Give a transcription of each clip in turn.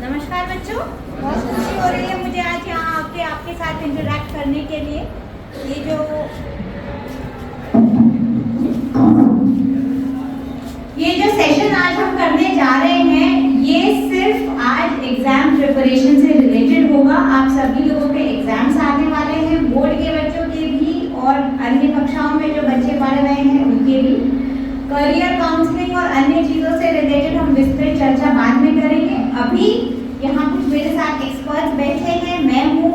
नमस्कार बच्चों, बहुत खुशी हो रही है मुझे आज यहाँ आके आपके साथ इंटरेक्ट करने के लिए। ये जो सेशन आज हम करने जा रहे हैं, ये सिर्फ आज एग्जाम प्रिपरेशन से रिलेटेड होगा। आप सभी लोगों के एग्जाम्स आने वाले हैं, बोर्ड के बच्चों के भी और अन्य कक्षाओं में जो बच्चे पढ़ रहे हैं उनके भी। करियर काउंसलिंग और अन्य चीज़ों से रिलेटेड हम विस्तृत चर्चा बाद में करेंगे। अभी यहाँ कुछ मेरे साथ एक्सपर्ट्स बैठे हैं, मैं हूँ।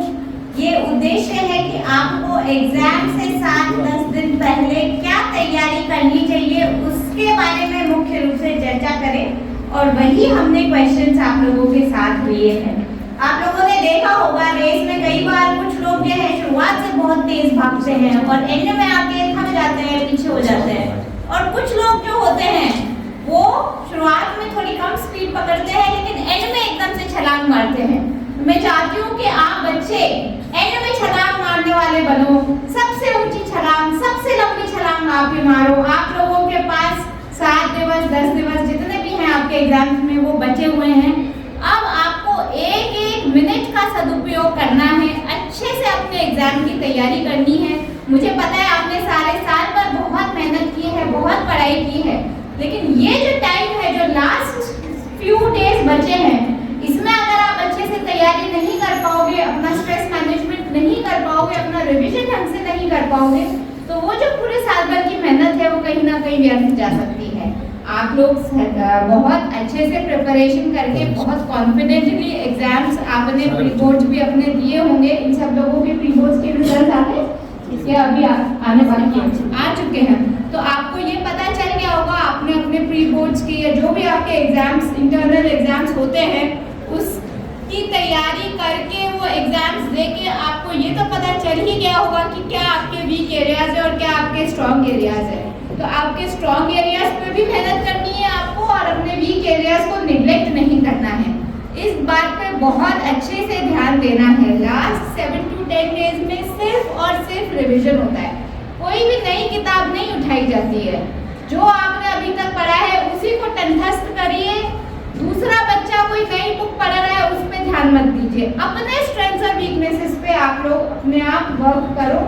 ये उद्देश्य है कि आपको एग्जाम से 7-10 दिन पहले क्या तैयारी करनी चाहिए उसके बारे में मुख्य रूप से चर्चा करें, और वही हमने क्वेश्चंस आप लोगों के साथ लिए हैं। आप लोगों ने देखा होगा रेस में कई बार कुछ लोग जो है शुरुआत से बहुत तेज भागते हैं और एंड में आके थक जाते हैं, पीछे हो जाते हैं। और कुछ लोग जो होते हैं वो शुरुआत में थोड़ी कम स्पीड पकड़ते हैं लेकिन एंड में एकदम से छलांग मारते हैं। मैं चाहती हूँ कि आप बच्चे एंड में छलांग मारने वाले बनो। सबसे ऊंची छलांग, सबसे लंबी छलांग आप ही मारो। आप लोगों के पास 7 दिवस 10 दिवस जितने भी हैं आपके एग्जाम में वो बचे हुए हैं। अब आपको एक मिनट का सदुपयोग करना है, अच्छे से अपने एग्जाम की तैयारी करनी है। मुझे पता है आपने सारे साल पर बहुत मेहनत की है, बहुत पढ़ाई की है, लेकिन ये जो टाइम है, जो लास्ट फ्यू डेज बचे हैं, इसमें अगर आप अच्छे से तैयारी नहीं कर पाओगे, अपना स्ट्रेस मैनेजमेंट नहीं कर पाओगे, अपना रिवीजन ढंग से नहीं कर पाओगे, तो वो जो पूरे साल भर की मेहनत है वो कहीं ना कहीं व्यर्थ जा सकती है। आप लोग बहुत अच्छे से प्रिपरेशन करके बहुत कॉन्फिडेंटली एग्जाम्स आपने प्री बोर्ड्स भी अपने दिए होंगे। इन सब लोगों के प्री बोर्ड्स के रिजल्ट अभी आने वाले आ चुके हैं, तो आपको ये पता चल गया होगा आपने अपने प्री बोर्ड्स की या जो भी आपके एग्जाम्स इंटरनल एग्जाम्स होते हैं उसकी तैयारी करके वो एग्जाम्स देके आपको ये तो पता चल ही गया होगा कि क्या आपके वीक एरियाज है और क्या आपके स्ट्रॉन्ग एरियाज है। तो आपके स्ट्रॉन्ग एरियाज पे भी मेहनत करनी है आपको और अपने वीक एरियाज को निग्लेक्ट नहीं करना है। इस बात पे बहुत अच्छे से ध्यान देना है। लास्ट 7 to 10 डेज में सिर्फ और सिर्फ रिवीजन होता है, कोई भी नई किताब नहीं उठाई जाती है। जो आपने अभी तक पढ़ा है उसी को कंठस्थ करिए। दूसरा बच्चा कोई नई बुक पढ़ रहा है उस पर ध्यान मत दीजिए। अपने स्ट्रेंथ्स और वीकनेसेस पे आप लोग अपने आप वर्क करो।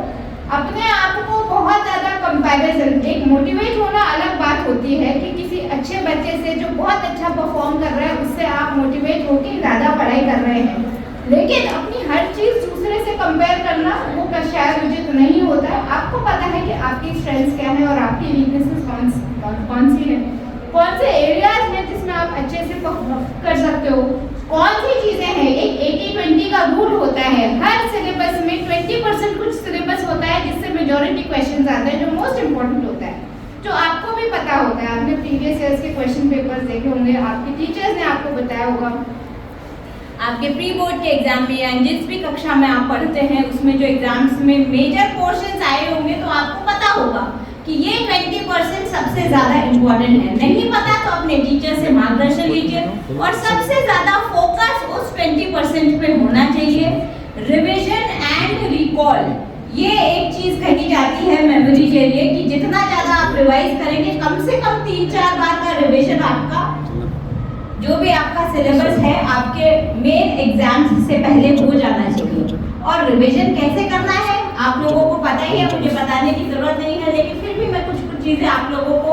अपने आप को बहुत ज़्यादा कंपैरिजन, एक मोटिवेट होना अलग बात होती है कि किसी अच्छे बच्चे से जो बहुत अच्छा परफॉर्म कर रहा है उससे आप मोटिवेट होकर ज़्यादा पढ़ाई कर रहे हैं, लेकिन अपनी हर चीज़ दूसरे से कंपेयर करना वो शायद उचित नहीं होता है। आपको पता है कि आपकी स्ट्रेंथ्स क्या है और आपकी वीकनेसेस कौन सी है, कौन से एरियाज हैं जिसमें आप अच्छे से कर सकते हो, कौन सी चीज़ें हैं। एक 80-20 का रूल होता है, हर सिलेबस में 20% कुछ सिलेबस होता है जिससे मेजॉरिटी क्वेश्चंस आते हैं, जो मोस्ट इम्पोर्टेंट होता है, जो आपको भी पता होता है। आपने प्रीवियस ईयर्स के क्वेश्चन पेपर्स देखे होंगे, आपके टीचर्स ने आपको बताया होगा। आपके प्री बोर्ड के एग्जाम में या जिस भी कक्षा में आप पढ़ते हैं उसमें जो एग्जाम्स में मेजर पोर्शंस आए होंगे तो आपको पता होगा कि ये 20% सबसे ज़्यादा इम्पोर्टेंट है। नहीं पता तो अपने टीचर से मार्गदर्शन लीजिए और सबसे ज़्यादा फोकस उस 20% पे होना चाहिए। रिविजन एंड रिकॉल, ये एक चीज़ कही जाती है मेमोरी के लिए कि जितना ज़्यादा आप रिवाइज करेंगे, कम से कम 3-4 बार का रिविजन आपका जो भी आपका सिलेबस है आपके मेन एग्जाम्स से पहले हो जाना चाहिए। और रिवीजन कैसे करना है आप लोगों को पता ही है, मुझे बताने की जरूरत नहीं है, लेकिन फिर भी मैं कुछ चीज़ें आप लोगों को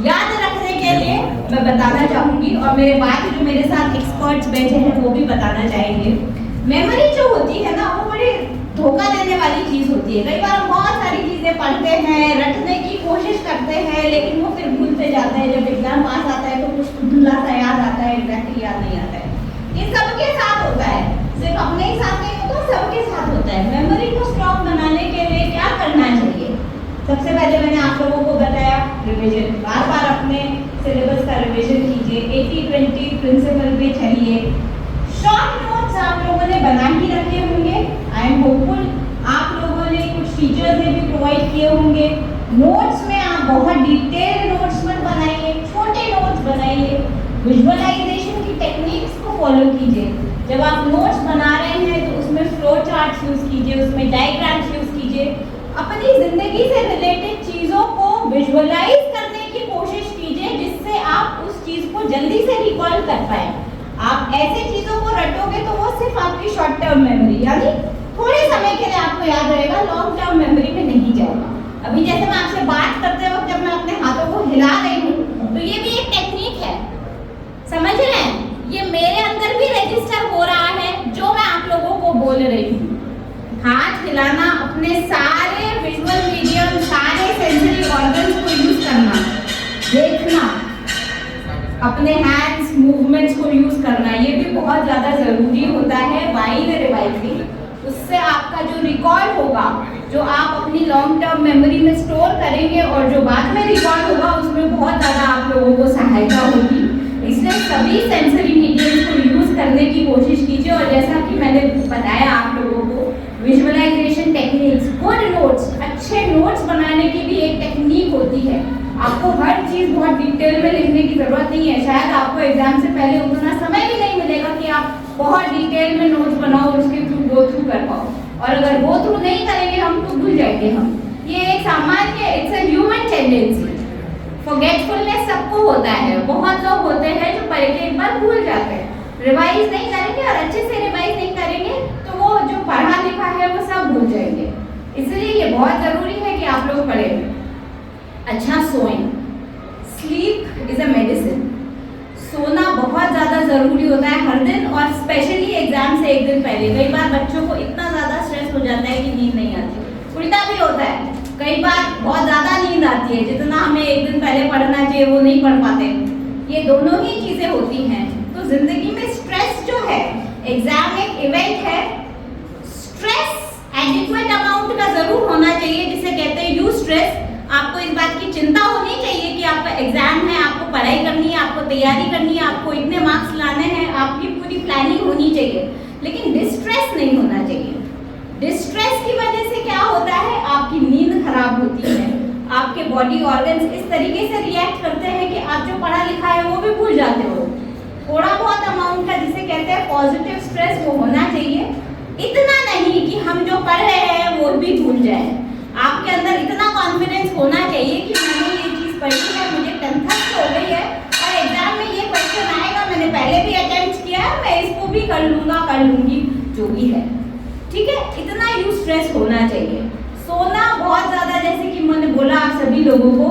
याद रखने के लिए मैं बताना चाहूँगी और मेरे बाद जो मेरे साथ एक्सपर्ट्स बैठे हैं वो भी बताना चाहेंगे। मेमोरी जो होती है ना वो बड़ी धोखा देने वाली चीज़ होती है। कई बार हम बहुत सारी चीज़ें पढ़ते हैं, रटने की कोशिश करते हैं, लेकिन वो फिर भूलते जाते हैं। जब एग्जाम पास आता है तो कुछ धुंधला सा याद आता है, एग्जैक्टली याद नहीं आता है। ये सबके साथ होता है, सिर्फ अपने ही साथ नहीं होता, सबके साथ होता है। मेमोरी को स्ट्रॉन्ग बनाने के लिए क्या करना चाहिए? सबसे पहले मैंने आप लोगों को बताया रिविजन, बार बार अपने सिलेबस का रिविजन कीजिए। 80-20 प्रिंसिपल पे चलिए। शॉर्ट नोट्स आप लोगों ने बना ही रखे होंगे, आई एम होपफुल। आप लोगों ने कुछ टीचर्स ने भी प्रोवाइड किए होंगे। नोट्स में आप बहुत डिटेल नोट्स मत बनाइए, छोटे नोट्स बनाइए। विजुअलाइजेशन की टेक्निक्स को फॉलो कीजिए। जब आप नोट्स बना रहे हैं तो उसमें फ्लो चार्ट्स यूज़ कीजिए, उसमें डायग्राम्स यूज़ कीजिए। अपनी ज़िंदगी से रिलेटेड चीज़ों को विजुअलाइज करने की कोशिश कीजिए जिससे आप उस चीज़ को जल्दी से रिकॉल कर पाएँ। आप आप ऐसे चीजों को रटोगे तो वो सिर्फ आपकी शॉर्ट टर्म मेमोरी यानी थोड़े समय के लिए आपको याद रहेगा, लॉन्ग टर्म मेमोरी में नहीं जाएगा। अभी जैसे मैं आपसे बात करते वक्त जब मैं अपने हाथों को हिला रही हूँ तो ये भी एक टेक्निक है, समझ रहे हैं? ये मेरे अंदर भी रजिस्टर हो रहा है जो मैं आप लोगों को बोल रही हूँ। हाथ हिलाना, अपने सारे विजुअल मीडियम, सारे सेंसरी ऑर्गन्स को यूज करना, देखना, अपने हैंड्स मूवमेंट्स को यूज करना, ये भी बहुत ज्यादा जरूरी होता है वाइल रिवाइजिंग। उससे आपका जो रिकॉर्ड होगा, जो आप अपनी लॉन्ग टर्म मेमोरी में स्टोर करेंगे और जो बाद में रिकॉर्ड होगा उसमें बहुत ज़्यादा आप लोगों को सहायता होगी। इसलिए सभी सेंसरी मीडियम्स को यूज़ करने की कोशिश कीजिए। और जैसा कि मैंने बताया आप लोगों को, विजुअलाइजेशन टेक्निक्स, गुड नोट्स, अच्छे नोट्स बनाने की भी एक टेक्निक होती है। आपको हर चीज़ बहुत डिटेल में लिखने की ज़रूरत नहीं है। शायद आपको एग्जाम से पहले उतना समय भी नहीं मिलेगा कि आप बहुत डिटेल में नोट्स बनाओ और उसके थ्रू गो थ्रू कर पाओ। और अगर गो थ्रू नहीं करेंगे हम तो भूल जाएंगे हम। ये एक सामान्य, it's a human tendency. Forgetfulness सबको होता है। बहुत लोग होते हैं जो पढ़ के एक बार भूल जाते हैं, रिवाइज नहीं करेंगे और अच्छे से रिवाइज नहीं करेंगे तो वो जो पढ़ा लिखा है वो सब भूल जाएंगे। इसलिए ये बहुत ज़रूरी है कि आप लोग पढ़ें। अच्छा सोएं। Sleep is a medicine. सोना बहुत ज़्यादा ज़रूरी होता है हर दिन, और स्पेशली एग्जाम से एक दिन पहले। कई बार बच्चों को इतना ज़्यादा स्ट्रेस हो जाता है कि नींद नहीं आती। उल्टा भी होता है, कई बार बहुत ज़्यादा नींद आती है, जितना हमें एक दिन पहले पढ़ना चाहिए वो नहीं पढ़ पाते। ये दोनों ही चीज़ें होती हैं। तो ज़िंदगी में स्ट्रेस जो है, एग्जाम एक इवेंट है, स्ट्रेस एडिक्वेट अमाउंट का ज़रूर होना चाहिए, जिसे कहते हैं यू स्ट्रेस। आपको इस बात की चिंता होनी चाहिए कि आपका एग्जाम है, आपको पढ़ाई करनी है, आपको तैयारी करनी है, आपको इतने मार्क्स लाने हैं, आपकी पूरी प्लानिंग होनी चाहिए, लेकिन डिस्ट्रेस नहीं होना चाहिए। डिस्ट्रेस की वजह से क्या होता है, आपकी नींद खराब होती है, आपके बॉडी ऑर्गन्स इस तरीके से रिएक्ट करते हैं कि आप जो पढ़ा लिखा है वो भी भूल जाते हो। थोड़ा बहुत अमाउंट का, जिसे कहते हैं पॉजिटिव स्ट्रेस, वो होना चाहिए। इतना नहीं कि हम जो पढ़ रहे हैं वो भी भूल जाए। आपके अंदर इतना कॉन्फिडेंस होना चाहिए कि मैंने ये चीज़ पढ़ी है, मुझे कंठस्थ हो गई है और एग्जाम में ये क्वेश्चन आएगा, मैंने पहले भी अटेम्प्ट किया है, मैं इसको भी कर लूँगा, कर लूँगी, जो भी है, ठीक है। इतना यू स्ट्रेस होना चाहिए। सोना बहुत ज़्यादा, जैसे कि मैंने बोला आप सभी लोगों को,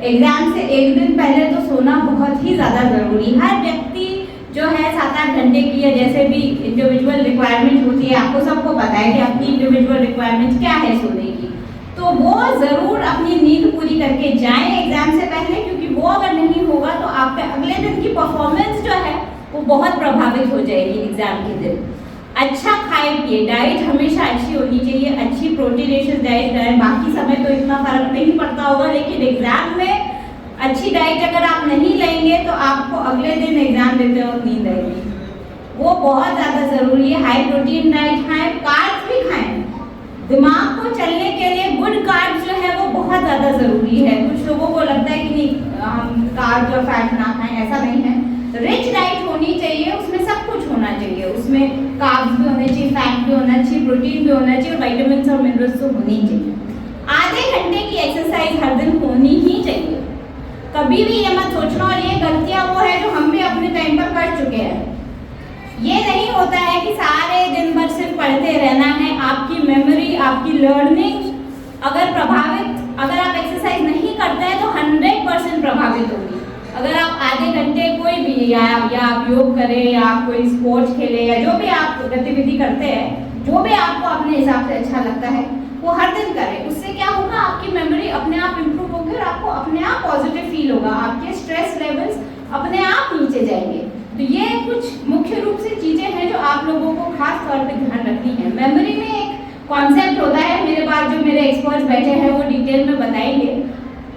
एग्जाम से एक दिन पहले तो सोना बहुत ही ज़्यादा ज़रूरी। हर व्यक्ति जो है 7-8 घंटे की, या जैसे भी इंडिविजुअल रिक्वायरमेंट होती है, आपको सबको पता है कि अपनी इंडिविजुअल रिक्वायरमेंट क्या है सोने की, तो वो ज़रूर अपनी नींद पूरी करके जाएं एग्जाम से पहले, क्योंकि वो अगर नहीं होगा तो आपका अगले दिन की परफॉर्मेंस जो है वो बहुत प्रभावित हो जाएगी एग्जाम के दिन। अच्छा खाए पिए, डाइट हमेशा अच्छी होनी चाहिए, अच्छी प्रोटीनेशियस डाइट है। बाकी समय तो इतना फर्क नहीं पड़ता होगा, लेकिन एग्जाम में अच्छी डाइट अगर आप नहीं लेंगे तो आपको अगले दिन एग्जाम देते वक्त नींद आएगी, वो बहुत ज़्यादा ज़रूरी है। हाई प्रोटीन डाइट खाएँ, कार्ब्स भी खाएँ। दिमाग को चलने के लिए गुड कार्ब्स जो है वो बहुत ज़्यादा ज़रूरी है। कुछ लोगों को लगता है कि नहीं हम कार्ब्स और फैट ना खाएं, ऐसा नहीं है। रिच डाइट होनी चाहिए, उसमें सब कुछ होना चाहिए, उसमें कार्ब्स भी होने चाहिए, फैट भी होना चाहिए, प्रोटीन भी होना चाहिए, और विटामिन्स और मिनरल्स तो होनी चाहिए। आधे घंटे की एक्सरसाइज हर दिन होनी ही चाहिए। कभी भी ये मत सोचना, और ये गलतियाँ वो है जो हम भी अपने टाइम पर कर चुके हैं। ये नहीं होता है कि सारे दिन भर सिर्फ पढ़ते रहना है। आपकी मेमोरी, आपकी लर्निंग अगर आप एक्सरसाइज नहीं करते हैं तो 100% प्रभावित होगी। अगर आप आधे घंटे कोई भी, या आप योग करें, या आप कोई स्पोर्ट्स खेलें, या जो भी आप गतिविधि करते हैं, जो भी आपको अपने हिसाब से अच्छा लगता है वो हर दिन करें। उससे क्या होगा, आपकी मेमोरी अपने आप इम्प्रूव होगी और आपको अपने आप पॉजिटिव फील होगा, आपके स्ट्रेस लेवल्स अपने आप नीचे जाएंगे। तो ये कुछ मुख्य रूप से चीज़ें हैं जो आप लोगों को खास तौर पे ध्यान रखनी है। मेमोरी में एक कॉन्सेप्ट होता है, मेरे पास जो मेरे एक्सपर्ट्स बैठे हैं वो डिटेल में बताएंगे,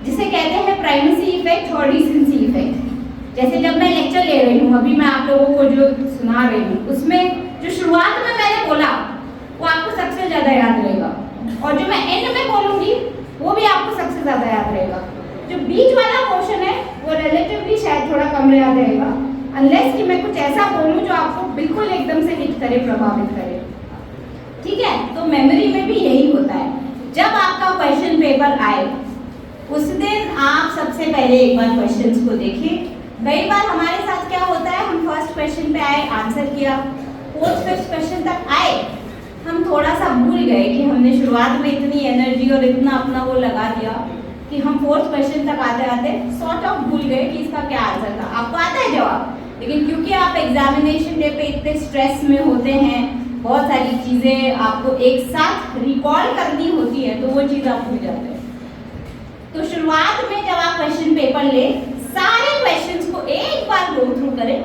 जिसे कहते हैं प्राइमेसी इफेक्ट और रीसेंसी इफेक्ट। जैसे जब मैं लेक्चर ले रही हूँ, अभी मैं आप लोगों को जो सुना रही हूँ, उसमें जो शुरुआत में मैंने बोला वो आपको सबसे ज़्यादा याद रहेगा, और जो मैं एंड में बोलूँगी वो भी आपको सबसे ज़्यादा याद रहेगा। जो बीच वाला पोर्शन है वो रिलेटिवली शायद थोड़ा कम याद रहेगा, अनलेस कि मैं कुछ ऐसा बोलूँ जो आपको बिल्कुल एकदम से हिट करे, प्रभावित करे, ठीक है। तो मेमोरी में भी यही होता है। जब आपका क्वेश्चन पेपर आए उस दिन आप सबसे पहले एक बार क्वेश्चंस को देखें, कई बार हमारे साथ क्या होता है, हम फर्स्ट क्वेश्चन पे आए, आंसर किया, फोर्थ फिफ्थ क्वेश्चन तक आए, हम थोड़ा सा भूल गए कि हमने शुरुआत में इतनी एनर्जी और इतना अपना वो लगा दिया कि हम फोर्थ क्वेश्चन तक आते आते सॉर्ट ऑफ भूल गए कि इसका क्या आंसर था। आपको आता है जवाब, लेकिन क्योंकि आप एग्जामिनेशन डे पे इतने स्ट्रेस में होते हैं, बहुत सारी चीज़ें आपको एक साथ रिकॉल करनी होती है, तो वो चीज़ आप भूल जाते हैं। तो शुरुआत में जब आप क्वेश्चन पेपर ले, सारे क्वेश्चंस को एक बार गो थ्रू करें,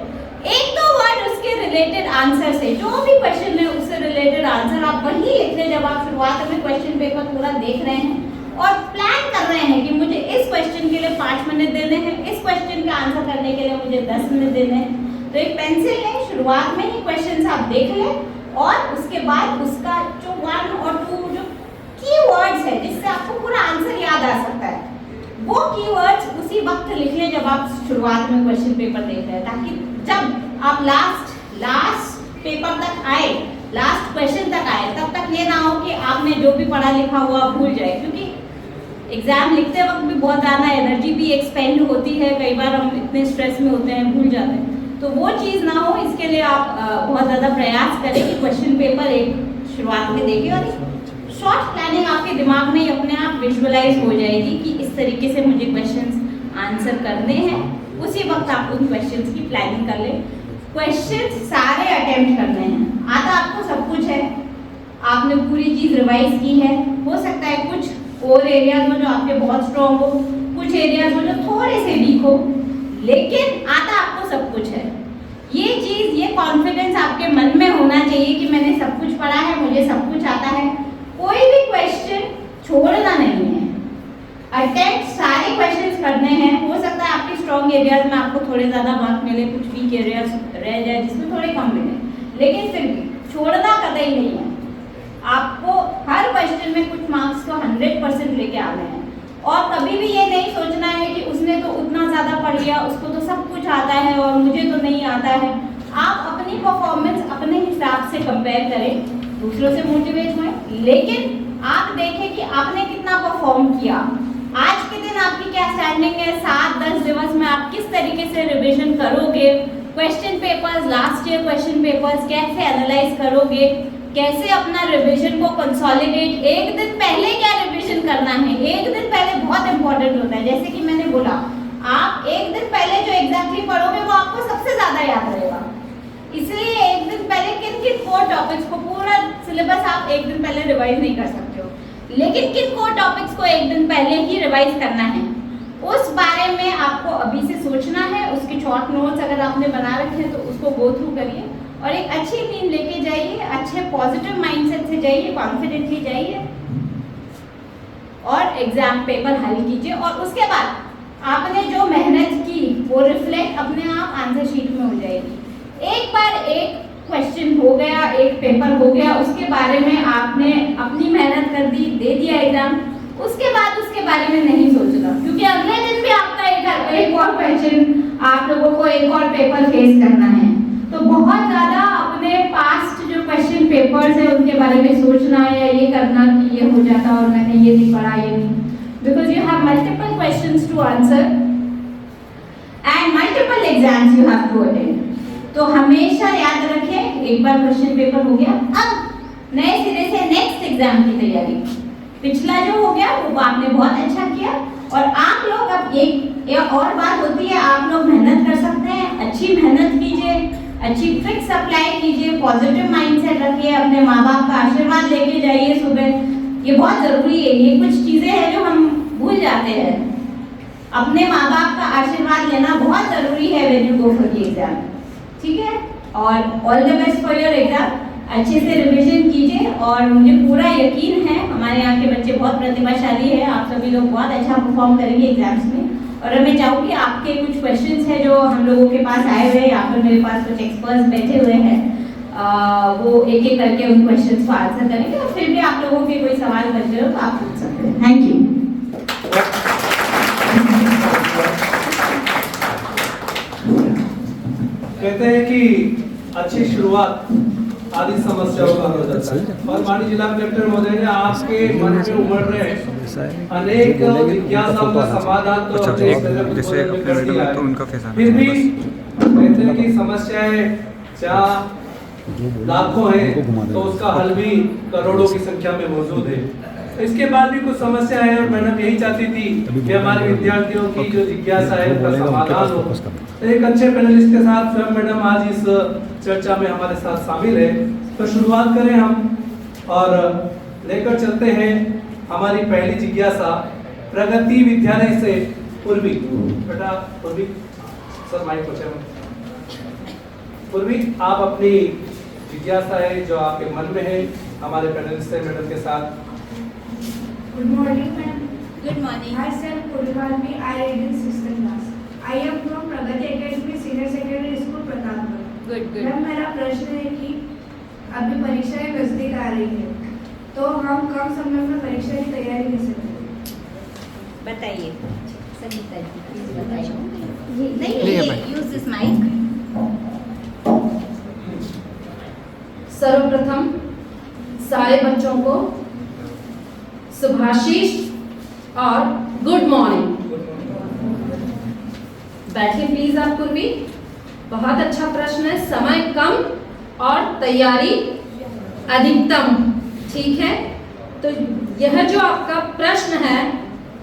एक दो वर्ड उसके रिलेटेड आंसर से, जो भी क्वेश्चन है उससे रिलेटेड आंसर आप वही लिख लें जब आप शुरुआत में क्वेश्चन पेपर पूरा देख रहे हैं और प्लान कर रहे हैं कि मुझे इस क्वेश्चन के लिए 5 मिनट देने हैं, इस क्वेश्चन का आंसर करने के लिए मुझे 10 मिनट देने हैं। तो एक पेंसिल लें, शुरुआत में ही क्वेश्चन आप देख लें और उसके बाद उसका जो 1 और 2 जो कीवर्ड्स है जिससे आपको पूरा आंसर याद आ सकता है, वो कीवर्ड्स उसी वक्त लिख लें जब आप शुरुआत में क्वेश्चन पेपर देख रहे हैं, ताकि जब आप लास्ट पेपर तक आए, लास्ट क्वेश्चन तक आए, तब तक ये ना हो कि आपने जो भी पढ़ा लिखा हुआ भूल जाए, क्योंकि एग्जाम लिखते वक्त भी बहुत ज़्यादा एनर्जी भी एक्सपेंड होती है, कई बार हम इतने स्ट्रेस में होते हैं, भूल जाते हैं। तो वो चीज़ ना हो, इसके लिए आप बहुत ज़्यादा प्रयास करें कि क्वेश्चन पेपर एक शुरुआत में देखें और शॉर्ट प्लानिंग आपके दिमाग में ही अपने आप विजुअलाइज हो जाएगी कि इस तरीके से मुझे क्वेश्चंस आंसर करने हैं। उसी वक्त आप उन क्वेश्चंस की प्लानिंग कर लें। क्वेश्चंस सारे अटेम्प्ट करने हैं, आता आपको सब कुछ है, आपने पूरी चीज़ रिवाइज की है, हो सकता है कुछ और एरियाज हो जो आपके बहुत स्ट्रॉन्ग हो, कुछ एरियाज हो जो थोड़े से वीक हो, लेकिन आता आपको सब कुछ है। ये चीज़, ये कॉन्फिडेंस आपके मन में होना चाहिए कि मैंने सब कुछ पढ़ा है, मुझे सब कुछ आता है, कोई भी क्वेश्चन छोड़ना नहीं है, अटेम्प्ट सारे क्वेश्चंस करने हैं। हो सकता है आपके स्ट्रॉन्ग एरियाज में आपको थोड़े ज़्यादा मार्क मिले, कुछ वीक एरियाज रह जाए जिसमें थोड़े कम मिले, लेकिन फिर भी छोड़ना कतई नहीं है। आपको हर क्वेश्चन में कुछ मार्क्स तो 100% लेके आने हैं, और कभी भी ये नहीं सोचना है कि उसने तो उतना ज़्यादा पढ़ लिया, उसको तो सब कुछ आता है और मुझे तो नहीं आता है। आप अपनी परफॉर्मेंस अपने हिसाब से कंपेयर करें, दूसरों से मोटिवेट हुए, लेकिन आप देखें कि आपने कितना परफॉर्म किया। आज के दिन आपकी क्या स्टैंडिंग है, 7-10 दिवस में आप किस तरीके से रिवीजन करोगे, question papers, last year question papers कैसे एनालाइज करोगे, कैसे अपना रिवीजन को कंसोलिडेट, एक दिन पहले क्या रिवीजन करना है, एक दिन पहले बहुत इंपॉर्टेंट होता है। जैसे कि मैंने बोला, आप एक दिन पहले जो एग्जैक्टली पढ़ोगे वो आपको सबसे ज़्यादा याद रहेगा, इसलिए एक दिन पहले किन किन कोर टॉपिक्स को, पूरा सिलेबस आप एक दिन पहले रिवाइज नहीं कर सकते हो, लेकिन किन कोर टॉपिक्स को एक दिन पहले ही रिवाइज करना है, उस बारे में आपको अभी से सोचना है। उसके शॉर्ट नोट्स अगर आपने बना रखे हैं तो उसको गो थ्रू करिए और एक अच्छी नींद लेके जाइए, अच्छे पॉजिटिव माइंडसेट से जाइए, कॉन्फिडेंटली जाइए और एग्जाम पेपर हल कीजिए। और उसके बाद आपने जो मेहनत की वो रिफ्लेक्ट अपने आप आंसर शीट में हो जाएगी। एक बार एक क्वेश्चन हो गया, एक पेपर हो गया, उसके बारे में आपने अपनी मेहनत कर दी, दे दिया एग्जाम, उसके बाद उसके बारे में नहीं सोचना, क्योंकि अगले दिन भी आपका एक और क्वेश्चन, आप लोगों को एक और पेपर फेस करना है। तो बहुत ज़्यादा अपने पास्ट जो क्वेश्चन पेपर्स है उनके बारे में सोचना या ये करना कि ये हो जाता और मैंने ये नहीं पढ़ा, ये नहीं, because you have multiple questions to answer and multiple exams you have to attend. तो हमेशा याद रखें, एक बार क्वेश्चन पेपर हो गया, अब नए सिरे से नेक्स्ट एग्जाम की तैयारी। पिछला जो हो गया वो आपने बहुत अच्छा किया, और आप लोग अब एक और बात होती है, आप लोग मेहनत कर सकते हैं, अच्छी मेहनत कीजिए, अच्छी ट्रिक्स अप्लाई कीजिए, पॉजिटिव माइंडसेट रखिए, अपने माँ बाप का आशीर्वाद लेके जाइए सुबह, ये बहुत ज़रूरी है। ये कुछ चीज़ें हैं जो हम भूल जाते हैं, अपने माँ बाप का आशीर्वाद लेना बहुत ज़रूरी है when you go for the exam, ठीक है। और all the best for your exam, अच्छे से रिवीजन कीजिए, और मुझे पूरा यकीन है हमारे यहाँ के बच्चे बहुत प्रतिभाशाली हैं, आप सभी लोग बहुत अच्छा परफॉर्म करेंगे एग्जाम्स में। और मैं चाहूँगी आपके कुछ क्वेश्चंस हैं जो हम लोगों के पास आए हुए हैं, यहाँ पर मेरे पास कुछ एक्सपर्ट्स बैठे हुए हैं, वो एक एक करके उन क्वेश्चंस को आंसर करेंगे, और फिर भी आप लोगों के कोई सवाल बचे हो तो आप पूछ सकते हैं। Thank you. कहते हैं कि अच्छी शुरुआत आदि समस्याओं का हल हो जाता है। और माननीय जिला कलेक्टर महोदय ने आपके मन में उमड़ रहे अनेक जिज्ञासाओं का समाधान तो अपने जैसे अपने कर दिया तो उनका है। कैसा फिर भी कहते हैं कि समस्याएं जहाँ लाखों हैं तो उसका हल भी करोड़ों की संख्या में मौजूद है। इसके बाद भी कुछ समस्या है और मैडम यही चाहती थी कि हमारे विद्यार्थियों की जो जिज्ञासा है उसका समाधान हो। तो एक अच्छे पैनलिस्ट के साथ स्वयं मैडम आज इस चर्चा में हमारे साथ शामिल है। तो शुरुआत करें हम और लेकर चलते हैं हमारी पहली जिज्ञासा प्रगति विद्यालय से पूर्वी। बेटा पूर्वी सर माइक पूछे। पूर्वी आप अपनी जिज्ञासा है जो आपके मन में है हमारे पैनलिस्ट से मैडम के साथ। Good morning, ma'am. Good morning. Myself, Purvalmi. I read in 6th class. I am from Pragati Academy Senior Secondary School, Pratapgarh. Good, good. Ma'am मेरा प्रश्न है कि अभी परीक्षाएं नजदीक आ रही है, तो हम कम समय में परीक्षा की तैयारी कैसे करें? बताइए संगीता जी, प्लीज बताइए। नहीं, यूज दिस माइक। सर्वप्रथम सारे बच्चों को सुभाशीष और गुड मॉर्निंग। बैठिए प्लीज आप पूर्वी। बहुत अच्छा प्रश्न है। समय कम और तैयारी अधिकतम, ठीक है। तो यह जो आपका प्रश्न है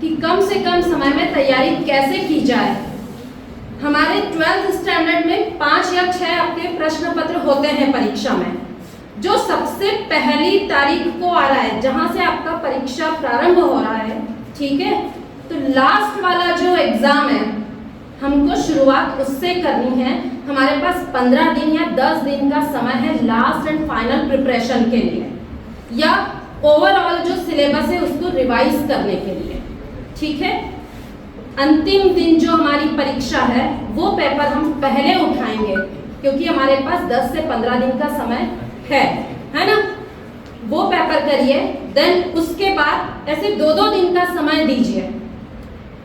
कि कम से कम समय में तैयारी कैसे की जाए, हमारे 12th स्टैंडर्ड में 5 या 6 आपके प्रश्न पत्र होते हैं परीक्षा में। जो सबसे पहली तारीख को आ रहा है, जहां से आपका परीक्षा प्रारंभ हो रहा है, ठीक है। तो लास्ट वाला जो एग्जाम है हमको शुरुआत उससे करनी है। हमारे पास 15 दिन या 10 दिन का समय है लास्ट एंड फाइनल प्रिपरेशन के लिए, या ओवरऑल जो सिलेबस है उसको रिवाइज करने के लिए, ठीक है। अंतिम दिन जो हमारी परीक्षा है वो पेपर हम पहले उठाएंगे, क्योंकि हमारे पास 10 से 15 दिन का समय है ना। वो पेपर करिए, देन उसके बाद ऐसे 2-2 दिन का समय दीजिए,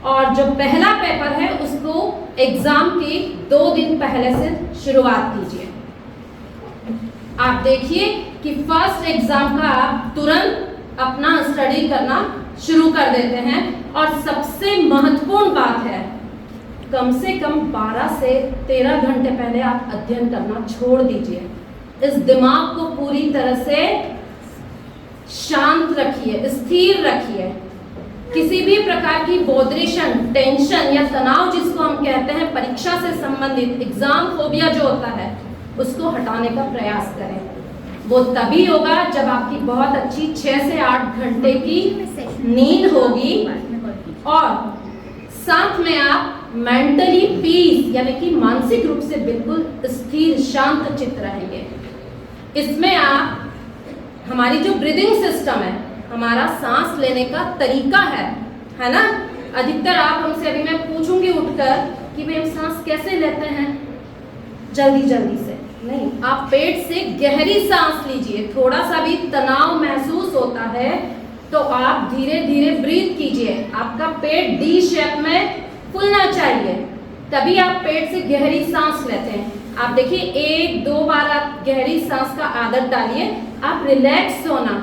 और जो पहला पेपर है उसको एग्जाम के 2 दिन पहले से शुरुआत कीजिए। आप देखिए कि फर्स्ट एग्जाम का आप तुरंत अपना स्टडी करना शुरू कर देते हैं। और सबसे महत्वपूर्ण बात है, कम से कम 12 से 13 घंटे पहले आप अध्ययन करना छोड़ दीजिए। इस दिमाग को पूरी तरह से शांत रखिए, स्थिर रखिए। किसी भी प्रकार की बोदरेशन, टेंशन या तनाव जिसको हम कहते हैं परीक्षा से संबंधित, एग्जाम फोबिया जो होता है, उसको हटाने का प्रयास करें। वो तभी होगा जब आपकी बहुत अच्छी 6 से 8 घंटे की नींद होगी और साथ में आप मेंटली पीस यानी कि मानसिक रूप से बिल्कुल स्थिर शांत चित्त रहेंगे। इसमें आप हमारी जो ब्रीदिंग सिस्टम है, हमारा सांस लेने का तरीका है ना। अधिकतर आप हमसे, अभी मैं पूछूंगी उठकर कि भाई हम सांस कैसे लेते हैं, जल्दी जल्दी से नहीं, आप पेट से गहरी सांस लीजिए। थोड़ा सा भी तनाव महसूस होता है तो आप धीरे धीरे ब्रीथ कीजिए। आपका पेट डी शेप में फूलना चाहिए, तभी आप पेट से गहरी सांस लेते हैं। आप देखिए 1-2 बार आप गहरी सांस का आदत डालिए, आप रिलैक्स होना,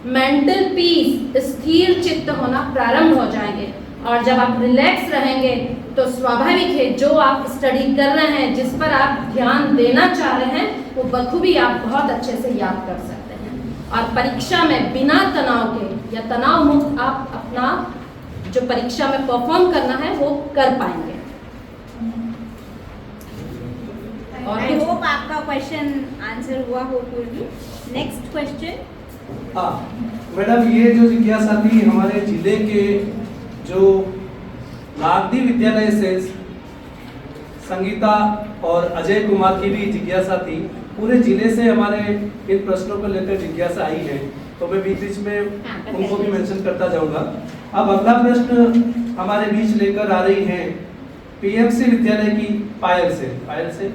मेंटल पीस, स्थिर चित्त होना प्रारंभ हो जाएंगे। और जब आप रिलैक्स रहेंगे तो स्वाभाविक है जो आप स्टडी कर रहे हैं, जिस पर आप ध्यान देना चाह रहे हैं, वो बखूबी आप बहुत अच्छे से याद कर सकते हैं। और परीक्षा में बिना तनाव के या तनाव मुक्त आप अपना जो परीक्षा में परफॉर्म करना है वो कर पाएंगे। और आई होप आपका क्वेश्चन आंसर हुआ हो पूर्वी। Next question. हाँ मैडम, ये जो जिज्ञासा थी हमारे जिले के जो नागदी विद्यालय से संगीता और अजय कुमार की भी जिज्ञासा थी। पूरे जिले से हमारे इन प्रश्नों को लेकर जिज्ञासा आई है, तो मैं बीच में उनको भी मेंशन करता जाऊंगा। अब अगला प्रश्न हमारे बीच लेकर आ रही है पीएमसी विद्यालय की पायल से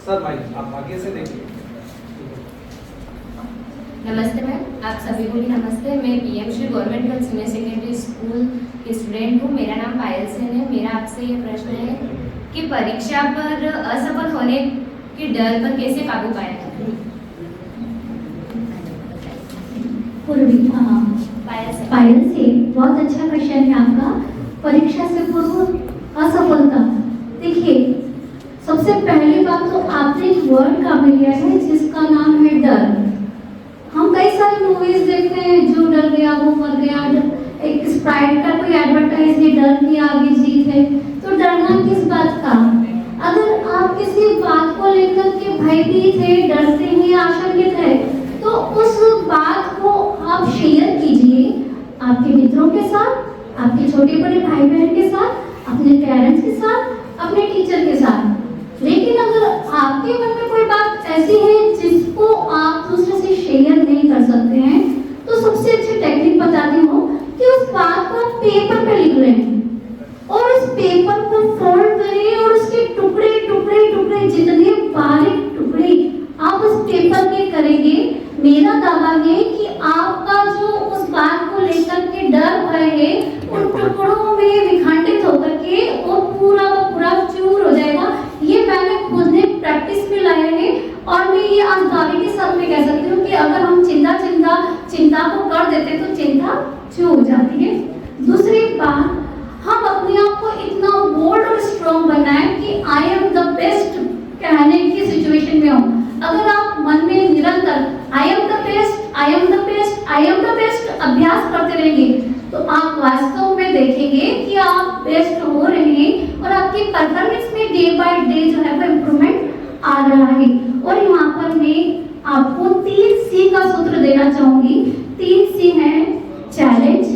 सर माइक आप आगे से देखिए। नमस्ते मैम, आप सभी को भी नमस्ते। मैं PMC government girls senior secondary school की स्टूडेंट हूँ। मेरा नाम पायल सेन है। मेरा आपसे ये प्रश्न है कि परीक्षा पर असफल होने कि डर पर कैसे काबू पाया जाए? पूर्वी पायल से बहुत अच्छा क्वेश्चन है आपका। परीक्षा से पूर्व असफलता, देखिए सबसे पहली बात तो आपने एक वर्ड काम लिया है जिसका नाम है डर। हम कई सारी मूवीज देखते हैं, जो डर गया वो मर गया, एक स्प्राइट का कोई एडवर्टाइज है, डर की आगे जीत है। तो डरना किस बात का? अगर आप किसी बात को लेकर के भयभीत है, डरते हैं, आशंकित है, तो उस बात को आप शेयर कीजिए आपके मित्रों के साथ, आपके छोटे बड़े भाई बहन के साथ, अपने पेरेंट्स के साथ, अपने टीचर के साथ। लेकिन अगर आपके मन में कोई बात ऐसी है जिसको आप दूसरे से शेयर नहीं कर सकते हैं, तो सबसे अच्छी टेक्निक बताती हूँ कि उस बात को आप पेपर पे लिख लें और उस पेपर को फोल्ड करें और उसके टुकड़े टुकड़े टुकड़े, जितने बारीक टुकड़े आप उस पेपर के करेंगे, मेरा दावा है कि आपका जो उस बात को लेकर के डर भय है उन टुकड़ों में विखंडित होकर के वो पूरा का पूरा चूर हो जाएगा। ये मैंने खुद ने प्रैक्टिस में लाया है और मैं ये आज दावे के साथ में कह सकती हूँ कि अगर हम चिंता को कर देते तो चिंता चूर हो जाती है। दूसरी बात, हम अपने आप को इतना बोल्ड और स्ट्रॉन्ग बनाएं कि आई एम द बेस्ट कहने की सिचुएशन में हो। अगर आप मन में निरंतर I am the best, I am the best, I am the best अभ्यास करते रहेंगे तो आप वास्तव में देखेंगे कि आप बेस्ट हो रहे हैं और आपकी परफॉर्मेंस में डे बाय डे जो है वो इम्प्रूवमेंट आ रहा है। और यहाँ पर मैं आपको 3 C का सूत्र देना चाहूंगी। 3 C हैं चैलेंज,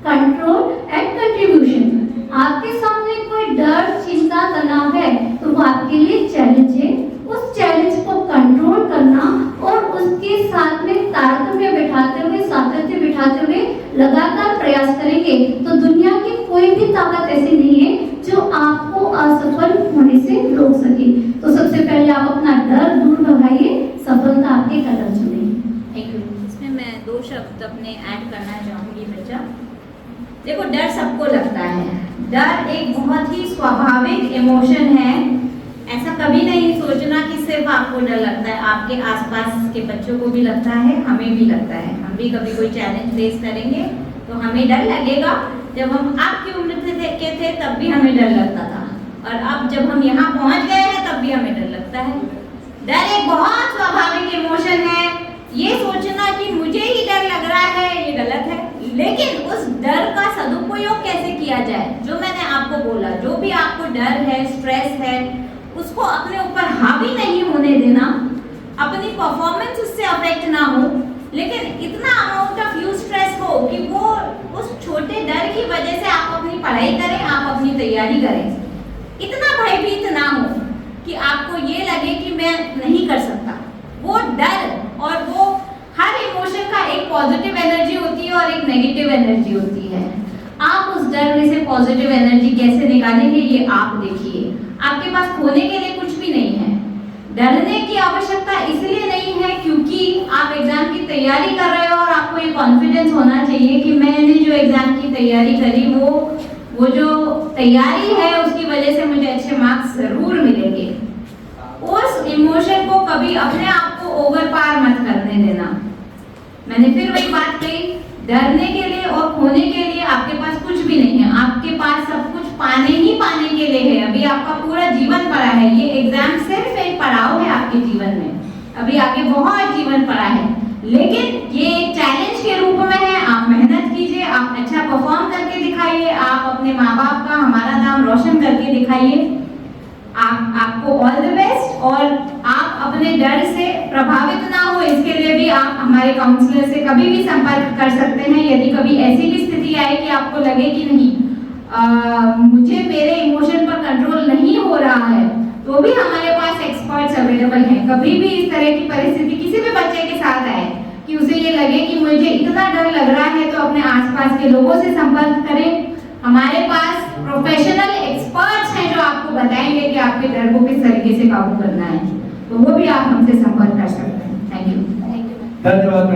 कंट्रोल एंड कंट्रीब्यूशन। आपके सामने कोई डर, चिंता, तनाव है तो वो आपके लिए चैलेंज है। उस चैलेंज को कंट्रोल करना और उसके साथ में तारतम्य बिठाते हुए, सातत्य बिठाते हुए लगातार प्रयास करेंगे तो दुनिया की कोई भी ताकत ऐसी नहीं है जो आपको असफल होने से रोक सके। तो सबसे पहले आप अपना डर दूर भगाइए, सफलता आपके कदम चुनिए। इसमें मैं 2 शब्द अपने ऐड करना चाहूँगी बच्चा। देखो, डर सबको लगता है। डर एक बहुत ही स्वाभाविक इमोशन है। ऐसा कभी नहीं सोचना कि सिर्फ आपको डर लगता है, आपके आसपास के बच्चों को भी लगता है, हमें भी लगता है। हम भी कभी कोई चैलेंज फेस करेंगे तो हमें डर लगेगा। जब हम आपकी उम्र के थे तब भी हमें डर लगता था और अब जब हम यहाँ पहुँच गए हैं तब भी हमें डर लगता है। डर एक बहुत स्वाभाविक इमोशन है। ये सोचना कि मुझे ही डर लग रहा है ये गलत है, लेकिन उस डर का सदुपयोग कैसे किया जाए, जो मैंने आपको बोला, जो भी आपको डर है, स्ट्रेस है, उसको अपने ऊपर हावी नहीं होने देना। अपनी परफॉर्मेंस उससे अफेक्ट ना हो, लेकिन इतना अमाउंट ऑफ यू स्ट्रेस हो कि वो उस छोटे डर की वजह से आप अपनी पढ़ाई करें, आप अपनी तैयारी करें। इतना भयभीत ना हो कि आपको ये लगे कि मैं नहीं कर सकता। वो डर और वो हर इमोशन का एक पॉजिटिव एनर्जी होती है और एक नेगेटिव एनर्जी होती है। आप उस डर में से पॉजिटिव एनर्जी कैसे निकालेंगे ये आप देखिए। आपके पास खोने के लिए कुछ भी नहीं है। डरने की आवश्यकता इसलिए नहीं है क्योंकि आप एग्जाम की तैयारी कर रहे हो और आपको ये कॉन्फिडेंस होना चाहिए कि मैंने जो एग्जाम की तैयारी करी वो जो तैयारी है उसकी वजह से मुझे अच्छे मार्क्स जरूर मिलेंगे। उस इमोशन को कभी अपने आप को ओवर पार मत करने देना। मैंने फिर वही बात कही, डरने के लिए और खोने के लिए आपके पास कुछ भी नहीं है। आपके पास सब कुछ पाने ही पाने के लिए है। अभी आपका पूरा जीवन पड़ा है। ये एग्जाम सिर्फ एक पड़ाव है आपके जीवन में। अभी आगे बहुत जीवन पड़ा है, लेकिन ये एक चैलेंज के रूप में है। आप मेहनत कीजिए, आप अच्छा परफॉर्म करके दिखाइए, आप अपने माँ बाप का, हमारा नाम रोशन करके दिखाइए। आपको ऑल द बेस्ट। और आप अपने डर से प्रभावित ना हो, इसके लिए भी आप हमारे काउंसलर से कभी भी संपर्क कर सकते हैं। यदि कभी ऐसी भी स्थिति आए कि आपको लगे कि नहीं मुझे मेरे इमोशन पर कंट्रोल नहीं हो रहा है, तो भी हमारे पास एक्सपर्ट्स अवेलेबल हैं। कभी भी इस तरह की परिस्थिति किसी भी बच्चे के साथ आए कि उसे ये लगे कि मुझे इतना डर लग रहा है, तो अपने आसपास के लोगों से संपर्क करें। हमारे पास प्रोफेशनल एक्सपर्ट्स हैं जो आपको बताएंगे कि आपके डर को किस तरीके से काबू करना है, तो वो भी आप हमसे संपर्क कर सकते हैं। Thank you. धन्यवाद।